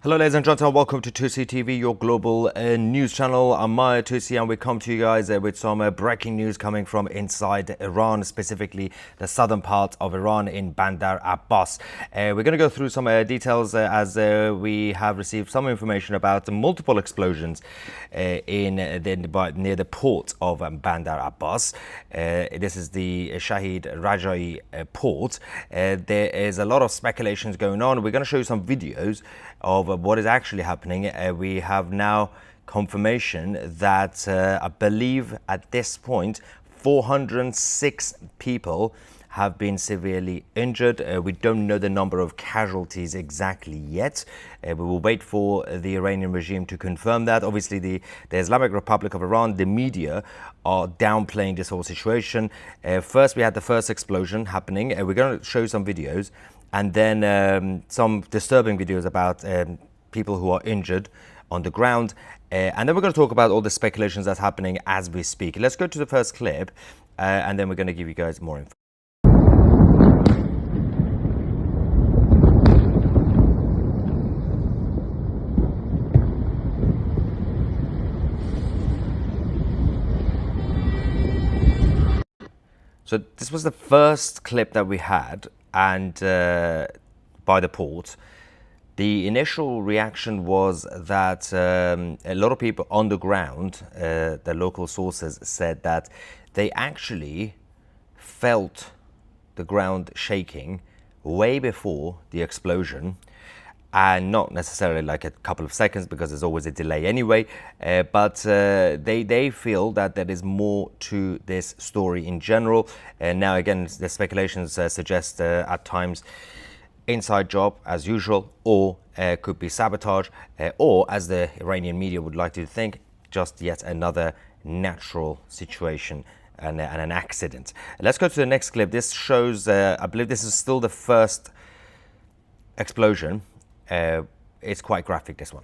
Hello ladies and gentlemen, welcome to 2C TV, your global news channel. I'm Maya 2C and we come to you guys with some breaking news coming from inside Iran, specifically the southern part of Iran in Bandar Abbas. We're going to go through some details as we have received some information about multiple explosions near the port of Bandar Abbas. This is the Shahid Rajai port. There is a lot of speculations going on. We're going to show you some videos of what is actually happening. We have now confirmation that I believe at this point 406 people have been severely injured. We don't know the number of casualties exactly yet. We will wait for the Iranian regime to confirm that. Obviously, the Islamic Republic of Iran, the media, are downplaying this whole situation. First, we had the first explosion happening. We're going to show you some videos, and then some disturbing videos about people who are injured on the ground. And then we're going to talk about all the speculations that's happening as we speak. Let's go to the first clip, and then we're going to give you guys more info. So this was the first clip that we had, and by the port. The initial reaction was that a lot of people on the ground, the local sources said that they actually felt the ground shaking way before the explosion, and not necessarily like a couple of seconds because there's always a delay anyway, but they feel that there is more to this story in general. And now again, the speculations suggest at times inside job as usual, or could be sabotage, or as the Iranian media would like to think, just yet another natural situation and an accident. Let's go to the next clip. This shows, I believe this is still the first explosion. It's quite graphic, this one.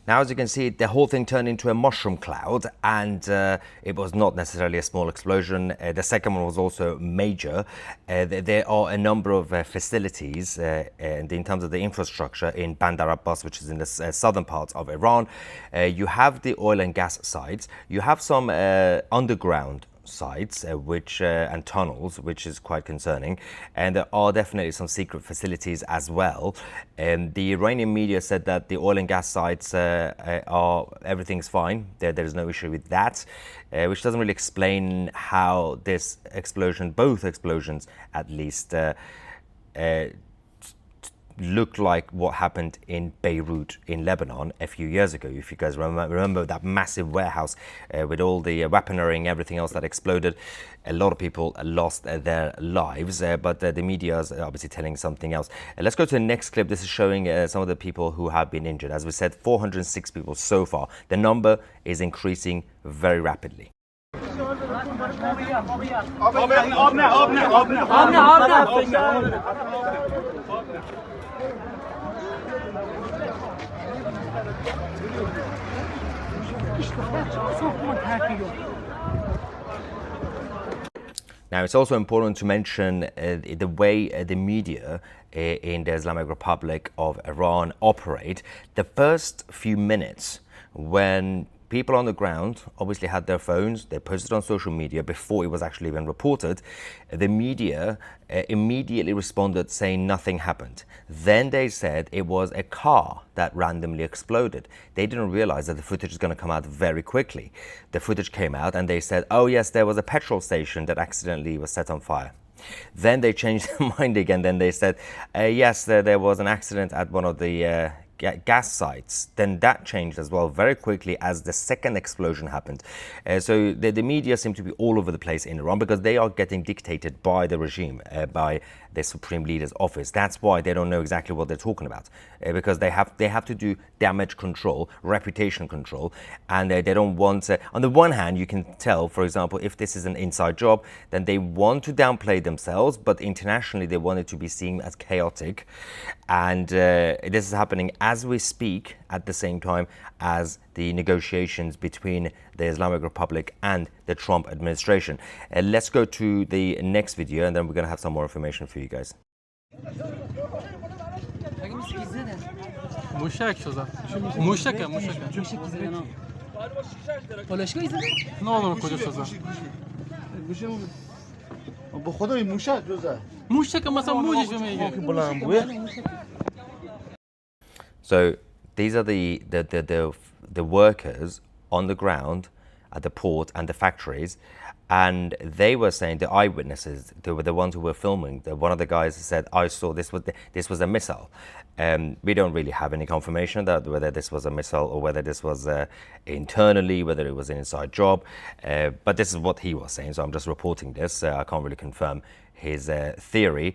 Now, as you can see, the whole thing turned into a mushroom cloud, and it was not necessarily a small explosion. The second one was also major. There are a number of facilities in terms of the infrastructure in Bandar Abbas, which is in the southern part of Iran. You have the oil and gas sites. You have some underground sites and tunnels, which is quite concerning, and there are definitely some secret facilities as well. The Iranian media said that the oil and gas sites everything's fine. There is no issue with that, which doesn't really explain how this explosion, both explosions at least, looked like what happened in Beirut in Lebanon a few years ago. If you guys remember that massive warehouse with all the weaponry and everything else that exploded, a lot of people lost their lives, but the media is obviously telling something else. Let's go to the next clip. This is showing some of the people who have been injured. As we said, 406 people so far. The number is increasing very rapidly. Now, it's also important to mention the way the media in the Islamic Republic of Iran operate. The first few minutes when people on the ground obviously had their phones, they posted on social media before it was actually even reported, the media immediately responded saying nothing happened. Then they said it was a car that randomly exploded. They didn't realize that the footage is going to come out very quickly. The footage came out and they said, oh yes, there was a petrol station that accidentally was set on fire. Then they changed their mind again. Then they said, yes, there was an accident at one of the gas sites, then that changed as well very quickly as the second explosion happened. So the media seem to be all over the place in Iran because they are getting dictated by the regime, by the supreme leader's office. That's why they don't know exactly what they're talking about, because they have to do damage control, reputation control, and they don't want. On the one hand, you can tell, for example, if this is an inside job, then they want to downplay themselves, but internationally they want it to be seen as chaotic, and this is happening as we speak at the same time as the negotiations between the Islamic Republic and the Trump administration. Let's go to the next video and then we're going to have some more information for you guys. So these are the workers on the ground at the port and the factories, and they were saying, the eyewitnesses, they were the ones who were filming. One of the guys said, "I saw this was a missile." We don't really have any confirmation that whether this was a missile or whether this was internally, whether it was an inside job. But this is what he was saying, so I'm just reporting this. I can't really confirm his theory.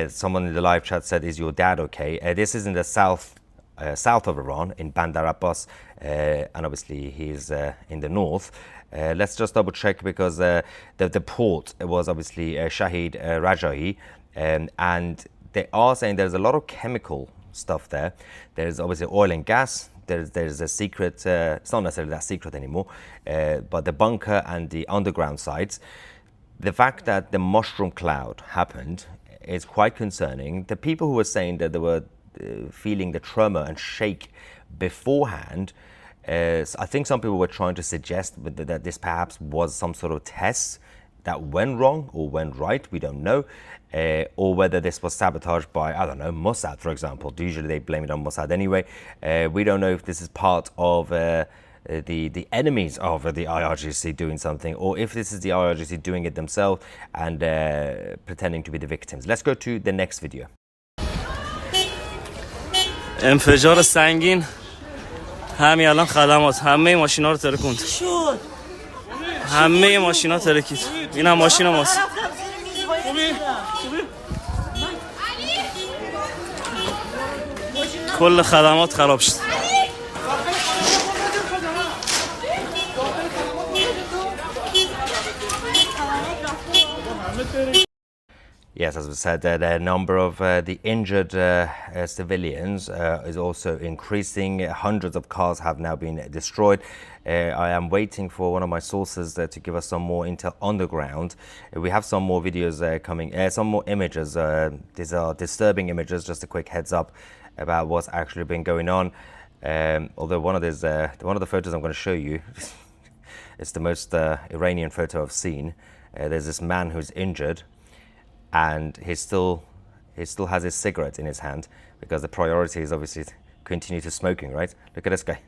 Someone in the live chat said, "Is your dad okay?" This is in the south of Iran, in Bandar Abbas, and obviously he's in the north. Let's just double check because the port was obviously Shahid Raja'i, and they are saying there's a lot of chemical stuff there. There's obviously oil and gas. There's a secret, it's not necessarily that secret anymore, but the bunker and the underground sites. The fact that the mushroom cloud happened is quite concerning. The people who were saying that they were feeling the tremor and shake beforehand, I think some people were trying to suggest that this perhaps was some sort of test that went wrong or went right, we don't know, or whether this was sabotage by, I don't know, Mossad, for example. Usually they blame it on Mossad anyway. We don't know if this is part of the enemies of the IRGC doing something, or if this is the IRGC doing it themselves and pretending to be the victims. Let's go to the next video. انفجار سنگین همین الان خدمات همه ماشینا رو ترکوند همه ماشینا ترکید اینم ماشین ماست کل خدمات خراب شد Yes, as we said, the number of the injured civilians is also increasing. Hundreds of cars have now been destroyed. I am waiting for one of my sources to give us some more intel on the ground. We have some more videos coming, some more images. These are disturbing images, just a quick heads up about what's actually been going on. Although one of the photos I'm going to show you, it's the most Iranian photo I've seen. There's this man who's injured, and he still has his cigarette in his hand because the priority is obviously to continue to smoking, right? Look at this guy.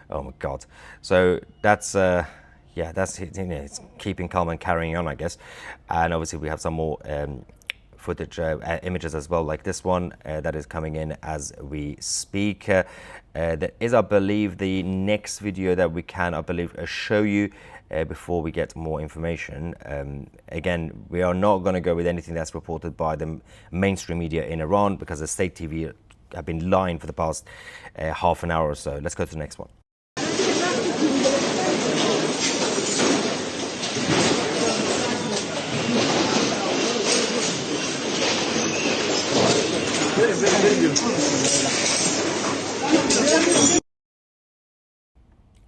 Oh my God. So that's yeah, that's, you know, it's keeping calm and carrying on, I guess. And obviously we have some more footage, images as well, like this one that is coming in as we speak. That is, I believe, the next video that we can, I believe, show you before we get more information. Again, we are not going to go with anything that's reported by the mainstream media in Iran because the state TV have been lying for the past half an hour or so. Let's go to the next one.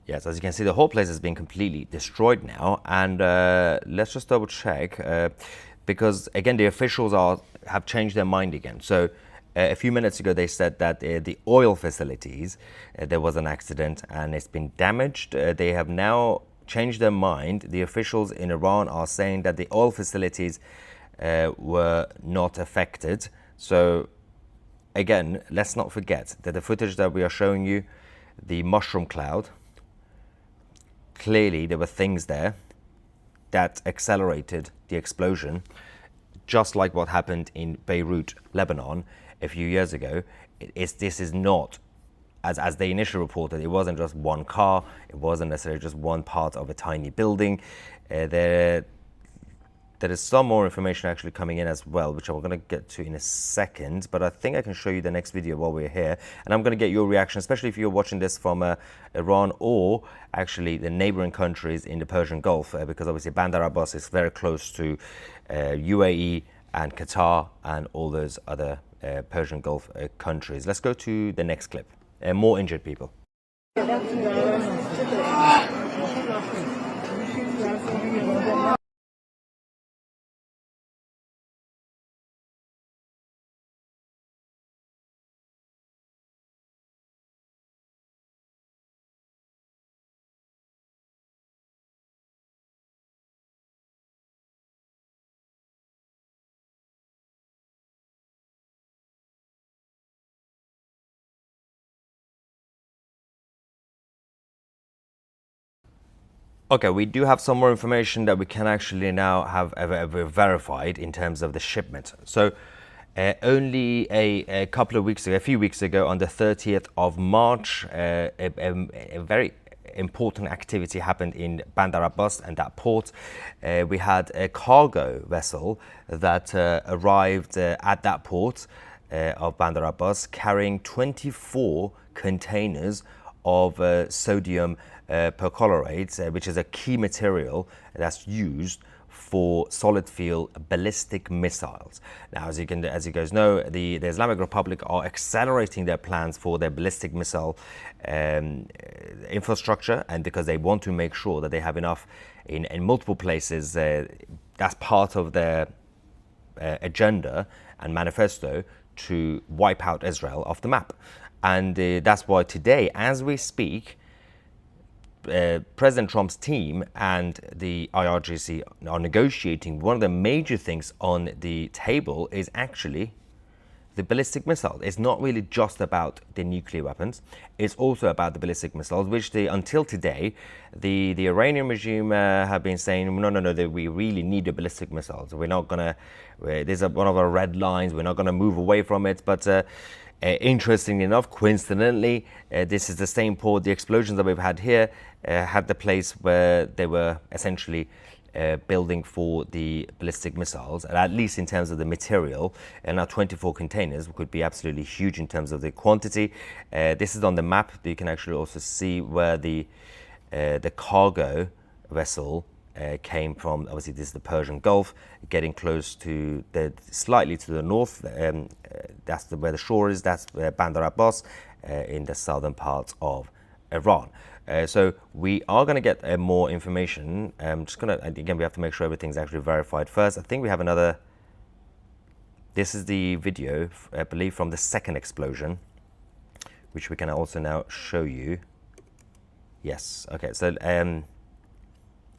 Yes, as you can see, the whole place has been completely destroyed now, and let's just double check because again the officials have changed their mind again. So a few minutes ago they said that the oil facilities there was an accident and it's been damaged. They have now changed their mind. The officials in Iran are saying that the oil facilities were not affected. So again, let's not forget that the footage that we are showing you, the mushroom cloud, clearly there were things there that accelerated the explosion, just like what happened in Beirut, Lebanon a few years ago. This is not as they initially reported, it wasn't just one car, it wasn't necessarily just one part of a tiny building. There is some more information actually coming in as well, which I'm going to get to in a second, but I think I can show you the next video while we're here. And I'm going to get your reaction, especially if you're watching this from Iran or actually the neighboring countries in the Persian Gulf, because obviously Bandar Abbas is very close to UAE and Qatar and all those other Persian Gulf countries. Let's go to the next clip. More injured people. Okay, we do have some more information that we can actually now have verified in terms of the shipment. So only a couple of weeks ago, a few weeks ago, on the 30th of March, a very important activity happened in Bandar Abbas and that port. We had a cargo vessel that arrived at that port of Bandar Abbas carrying 24 containers of sodium perchlorate, which is a key material that's used for solid fuel ballistic missiles. Now, as you guys know, the Islamic Republic are accelerating their plans for their ballistic missile infrastructure, and because they want to make sure that they have enough in multiple places. That's part of their agenda and manifesto to wipe out Israel off the map. And that's why today, as we speak, President Trump's team and the IRGC are negotiating. One of the major things on the table is actually the ballistic missile. It's not really just about the nuclear weapons. It's also about the ballistic missiles, which until today, the Iranian regime have been saying, no, that we really need the ballistic missiles. We're not going to, this is one of our red lines. We're not going to move away from it. But interestingly enough, coincidentally, this is the same port. The explosions that we've had here had the place where they were essentially building for the ballistic missiles, and at least in terms of the material. And now 24 containers could be absolutely huge in terms of the quantity. This is on the map. You can actually also see where the cargo vessel came from. Obviously, this is the Persian Gulf, getting close to slightly to the north. That's where the shore is. That's Bandar Abbas in the southern part of Iran. So we are going to get more information. Just going to, again, we have to make sure everything's actually verified first. I think we have another. This is the video, I believe, from the second explosion, which we can also now show you. Yes. Okay. So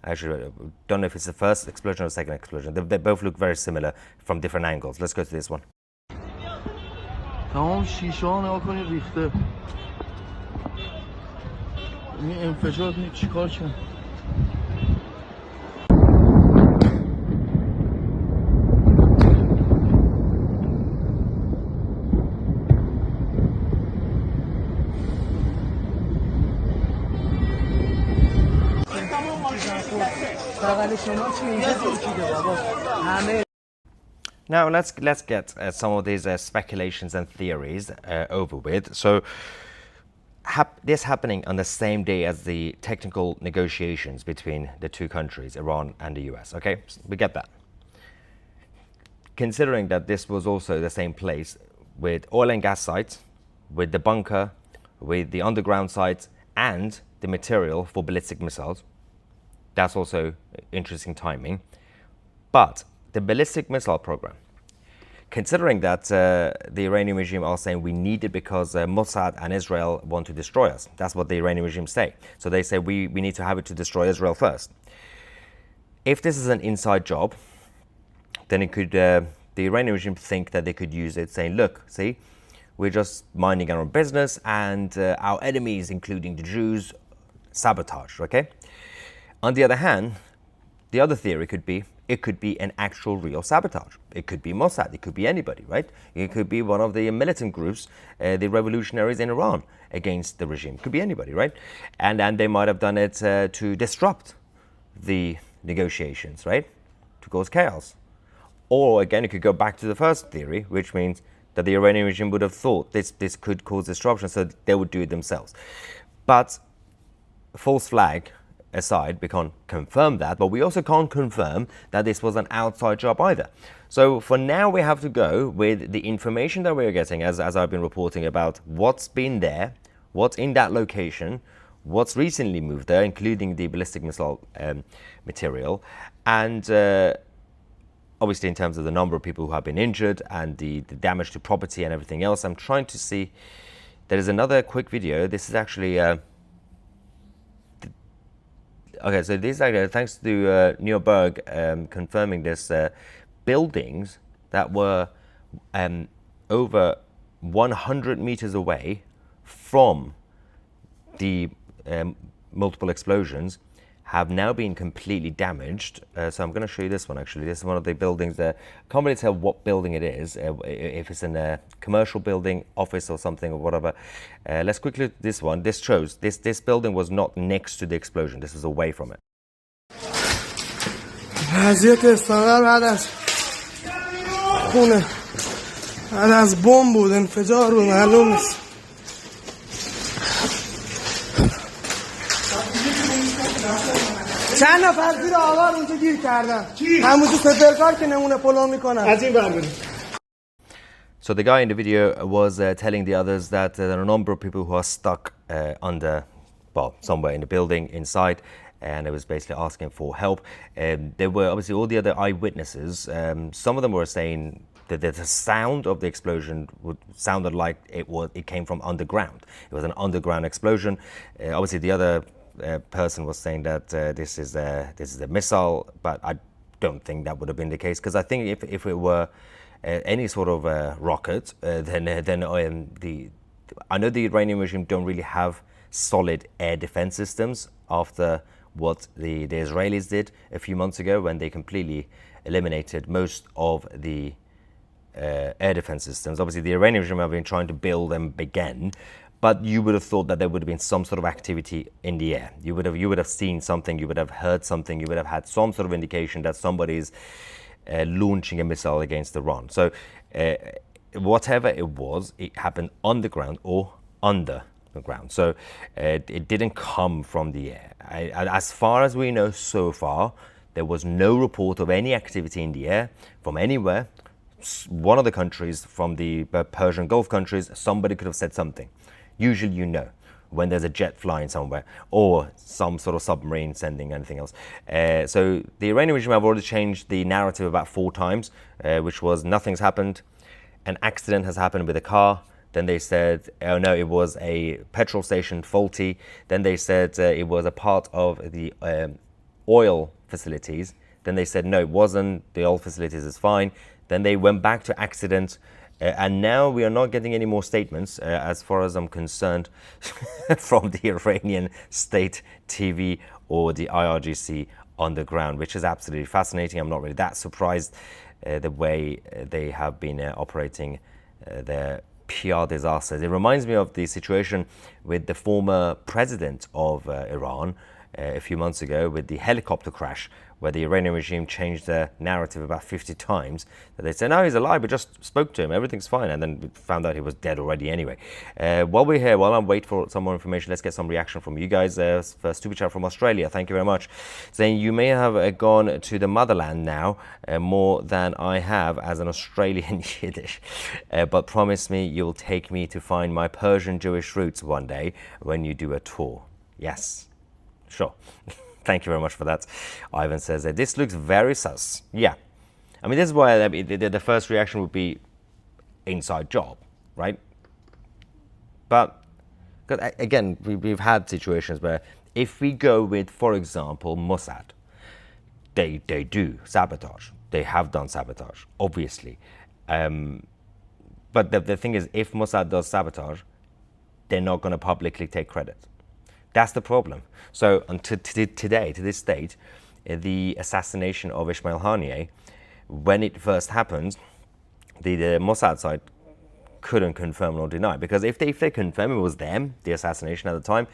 actually, I don't know if it's the first explosion or the second explosion. They both look very similar from different angles. Let's go to this one. تمام شیشه ها نگاه کنید ریخته. این انفجار کنید چیکار کنید. Now let's get some of these speculations and theories over with. So this happening on the same day as the technical negotiations between the two countries, Iran and the US. Okay, we get that. Considering that this was also the same place with oil and gas sites, with the bunker, with the underground sites, and the material for ballistic missiles, that's also interesting timing. But the ballistic missile program, considering that the Iranian regime are saying we need it because Mossad and Israel want to destroy us. That's what the Iranian regime say. So they say we need to have it to destroy Israel first. If this is an inside job, then it could, the Iranian regime think that they could use it saying, look, see, we're just minding our own business and our enemies, including the Jews, sabotage, okay? On the other hand, the other theory could be it could be an actual real sabotage. It could be Mossad. It could be anybody, right? It could be one of the militant groups, the revolutionaries in Iran against the regime. It could be anybody, right? And they might have done it to disrupt the negotiations, right? To cause chaos. Or again, it could go back to the first theory, which means that the Iranian regime would have thought this could cause disruption, so they would do it themselves. But false flag aside, we can't confirm that, but we also can't confirm that this was an outside job either. So for now, we have to go with the information that we're getting, as I've been reporting about what's been there, what's in that location, what's recently moved there, including the ballistic missile material, and obviously in terms of the number of people who have been injured and the damage to property and everything else. I'm trying to see, there is another quick video. This is actually, okay, so this is actually, thanks to Neil Berg confirming this, buildings that were over 100 meters away from the multiple explosions have now been completely damaged. So I'm going to show you this one actually. This is one of the buildings that I can't really tell what building it is, if it's in a commercial building, office or something or whatever. Let's quickly look at this one. This shows this building was not next to the explosion. This was away from it. وضعیت استاندار بعد از خونه بعد از بمب بود انفجار بود معلوم نیست چند نفر زیر آوار اونجا گیر کردن همون تو سپرکار که نمونه پلو میکنن از این برگردیم. So the guy in the video was telling the others that there are a number of people who are stuck under, well, somewhere in the building inside, and it was basically asking for help. There were obviously all the other eyewitnesses. Some of them were saying that the sound of the explosion sounded like it came from underground. It was an underground explosion. Obviously, the other person was saying that this is a missile, but I don't think that would have been the case, because I think if it were any sort of rocket, then I know the Iranian regime don't really have solid air defense systems after what the Israelis did a few months ago, when they completely eliminated most of the air defense systems. Obviously, the Iranian regime have been trying to build them again, but you would have thought that there would have been some sort of activity in the air. You would have seen something, you would have heard something, you would have had some sort of indication that somebody's launching a missile against Iran. So whatever it was, it happened on the ground or under the ground. So it didn't come from the air. As far as we know so far, there was no report of any activity in the air from anywhere. One of the countries, from the Persian Gulf countries, somebody could have said something. Usually, you know, when there's a jet flying somewhere or some sort of submarine sending anything else. So the Iranian regime have already changed the narrative about 4 times, which was nothing's happened, an accident has happened with a car. Then they said, oh no, it was a petrol station faulty. Then they said it was a part of the oil facilities. Then they said, no, it wasn't, the oil facilities is fine. Then they went back to accident. And now we are not getting any more statements, as far as I'm concerned, from the Iranian state TV or the IRGC on the ground, which is absolutely fascinating. I'm not really that surprised the way they have been operating their PR disasters. It reminds me of the situation with the former president of Iran a few months ago with the helicopter crash, where the Iranian regime changed their narrative about 50 times. That they said, no, he's alive, we just spoke to him, everything's fine. And then we found out he was dead already anyway. While we're here, while I'm waiting for some more information, let's get some reaction from you guys. First, super chat from Australia, thank you very much. Saying, you may have gone to the motherland now more than I have as an Australian Yiddish. But promise me you'll take me to find my Persian Jewish roots one day when you do a tour. Yes, sure. Thank you very much for that. Ivan says that this looks very sus. Yeah. I mean, this is why the first reaction would be inside job, right? But again, we've had situations where if we go with, for example, Mossad, they do sabotage. They have done sabotage, obviously. But the thing is, if Mossad does sabotage, they're not going to publicly take credit. That's the problem. So until today, to this date, the assassination of Ismail Haniyeh, when it first happened, the Mossad side couldn't confirm nor deny, because if they confirm it was them, the assassination at the time,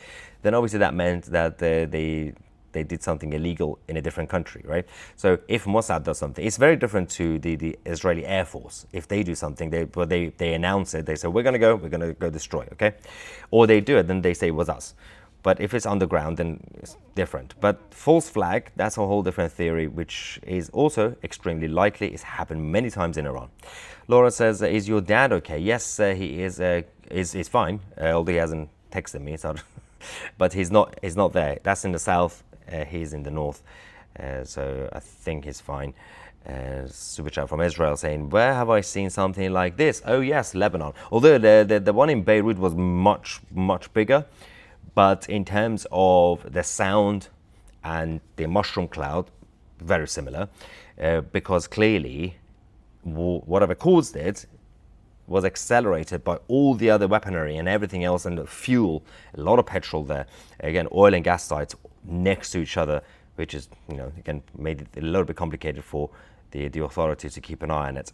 then obviously that meant that they did something illegal in a different country, right? So if Mossad does something, it's very different to the Israeli Air Force. If they do something, they announce it, they say, we're going to go destroy, okay? Or they do it, then they say it was us. But if it's underground, then it's different. But false flag, that's a whole different theory, which is also extremely likely. It's happened many times in Iran. Laura says, is your dad okay? Yes, he is fine, although he hasn't texted me, so but he's not there. That's in the south, he's in the north, so I think he's fine. Super chat from Israel saying, where have I seen something like this? Oh yes, Lebanon. Although the one in Beirut was much, much bigger. But in terms of the sound and the mushroom cloud, very similar, because clearly whatever caused it was accelerated by all the other weaponry and everything else, and the fuel, a lot of petrol there. Again, oil and gas sites next to each other, which is, again, made it a little bit complicated for the authorities to keep an eye on it.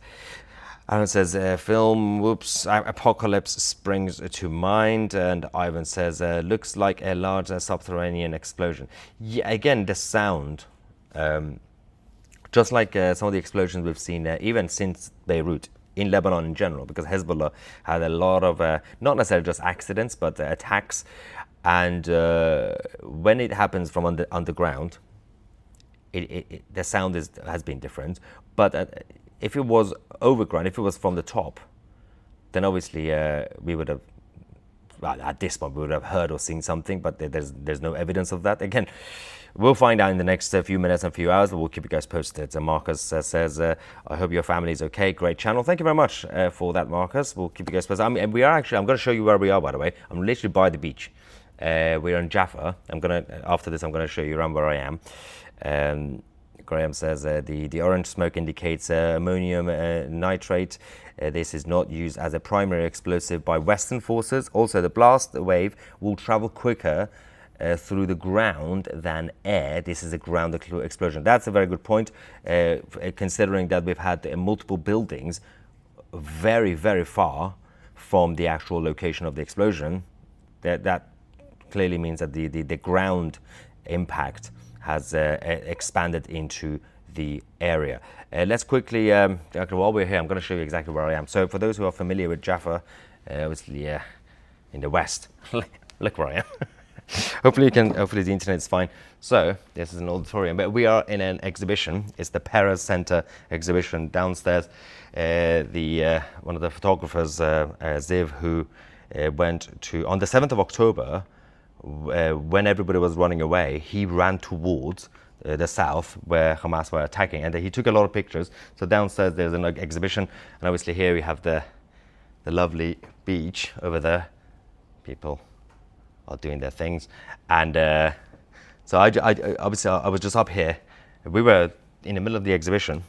Aaron says, film, whoops, apocalypse springs to mind. And Ivan says, looks like a large subterranean explosion. Yeah, again, the sound, just like some of the explosions we've seen even since Beirut, in Lebanon in general, because Hezbollah had a lot of, not necessarily just accidents, but attacks. And when it happens from underground, the sound has been different. But if it was overground, if it was from the top, then obviously we would have, well, at this point, we would have heard or seen something, but there's no evidence of that. Again, we'll find out in the next few minutes and few hours, but we'll keep you guys posted. Marcus says, I hope your family is okay. Great channel. Thank you very much for that, Marcus. We'll keep you guys posted. I'm going to show you where we are, by the way. I'm literally by the beach. We're in Jaffa. After this, I'm going to show you around where I am. Graham says the orange smoke indicates ammonium nitrate. This is not used as a primary explosive by Western forces. Also, the blast wave will travel quicker through the ground than air. This is a ground explosion. That's a very good point, considering that we've had multiple buildings very, very far from the actual location of the explosion. That clearly means that the ground impact has expanded into the area. Let's quickly, while we're here, I'm going to show you exactly where I am. So for those who are familiar with Jaffa, obviously in the west, look where I am. Hopefully the internet is fine. So this is an auditorium, but we are in an exhibition. It's the Perez Center exhibition downstairs. One of the photographers, Ziv, who went to, on the 7th of October, when everybody was running away, he ran towards the south where Hamas were attacking, and he took a lot of pictures. So downstairs there's an exhibition, and obviously here we have the lovely beach over there. People are doing their things, and so I was just up here. We were in the middle of the exhibition,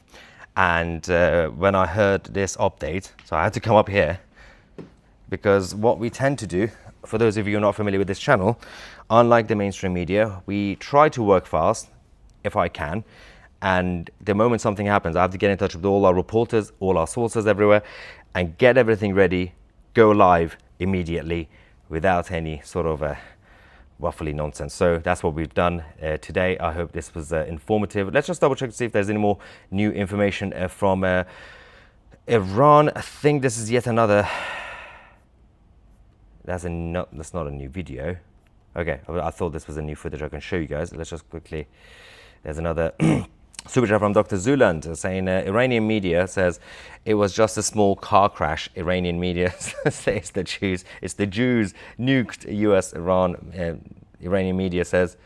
and when I heard this update, so I had to come up here, because what we tend to do, for those of you who are not familiar with this channel, unlike the mainstream media, we try to work fast, if I can, and the moment something happens, I have to get in touch with all our reporters, all our sources everywhere, and get everything ready, go live immediately, without any sort of waffly nonsense. So that's what we've done today. I hope this was informative. Let's just double check to see if there's any more new information from Iran. I think this is yet another... That's not a new video. Okay, I thought this was a new footage I can show you guys. Let's just quickly, there's another super chat from Dr. Zuland saying Iranian media says it was just a small car crash. Iranian media says the Jews nuked US, Iran. Iranian media says,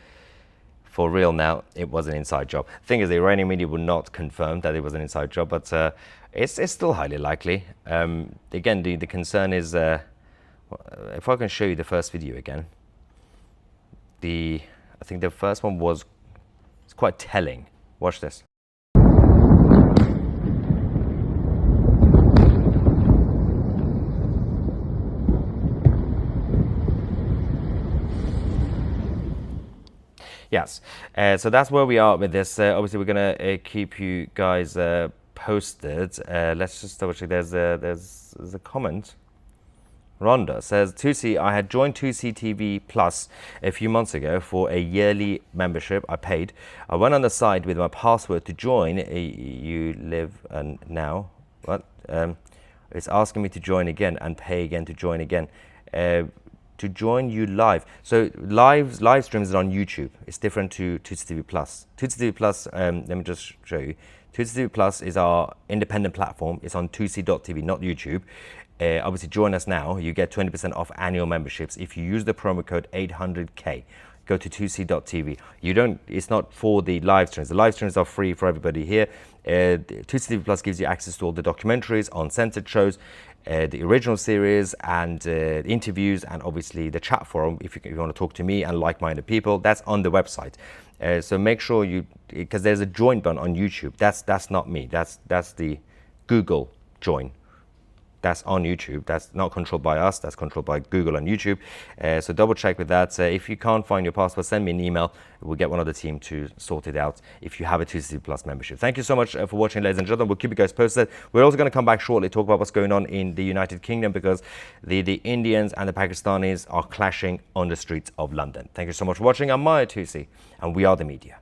for real now, it was an inside job. Thing is, the Iranian media would not confirm that it was an inside job, but it's still highly likely. Again, the concern is, if I can show you the first video again, I think the first one was quite telling. Watch this. Yes. So that's where we are with this. Obviously, we're going to keep you guys posted. Let's just double check. There's a comment. Rhonda says, 2C, I had joined 2C TV Plus a few months ago for a yearly membership I paid. I went on the site with my password to join. You live now. What? It's asking me to join again and pay again to join again. To join you live. So live streams are on YouTube. It's different to 2C TV Plus. 2C TV Plus, let me just show you. 2C TV Plus is our independent platform. It's on 2C.tv, not YouTube. Obviously, join us now. You get 20% off annual memberships if you use the promo code 800K. Go to 2C.tv. It's not for the live streams. The live streams are free for everybody here. 2C TV Plus gives you access to all the documentaries, uncensored shows, the original series, and interviews, and obviously the chat forum if you want to talk to me and like-minded people. That's on the website. So make sure because there's a join button on YouTube. That's not me. That's the Google join. That's on YouTube. That's not controlled by us. That's controlled by Google and YouTube. So double check with that. If you can't find your password, send me an email. We'll get one of the team to sort it out if you have a 2C Plus membership. Thank you so much for watching, ladies and gentlemen. We'll keep you guys posted. We're also going to come back shortly, talk about what's going on in the United Kingdom, because the Indians and the Pakistanis are clashing on the streets of London. Thank you so much for watching. I'm Maya 2C, and we are the media.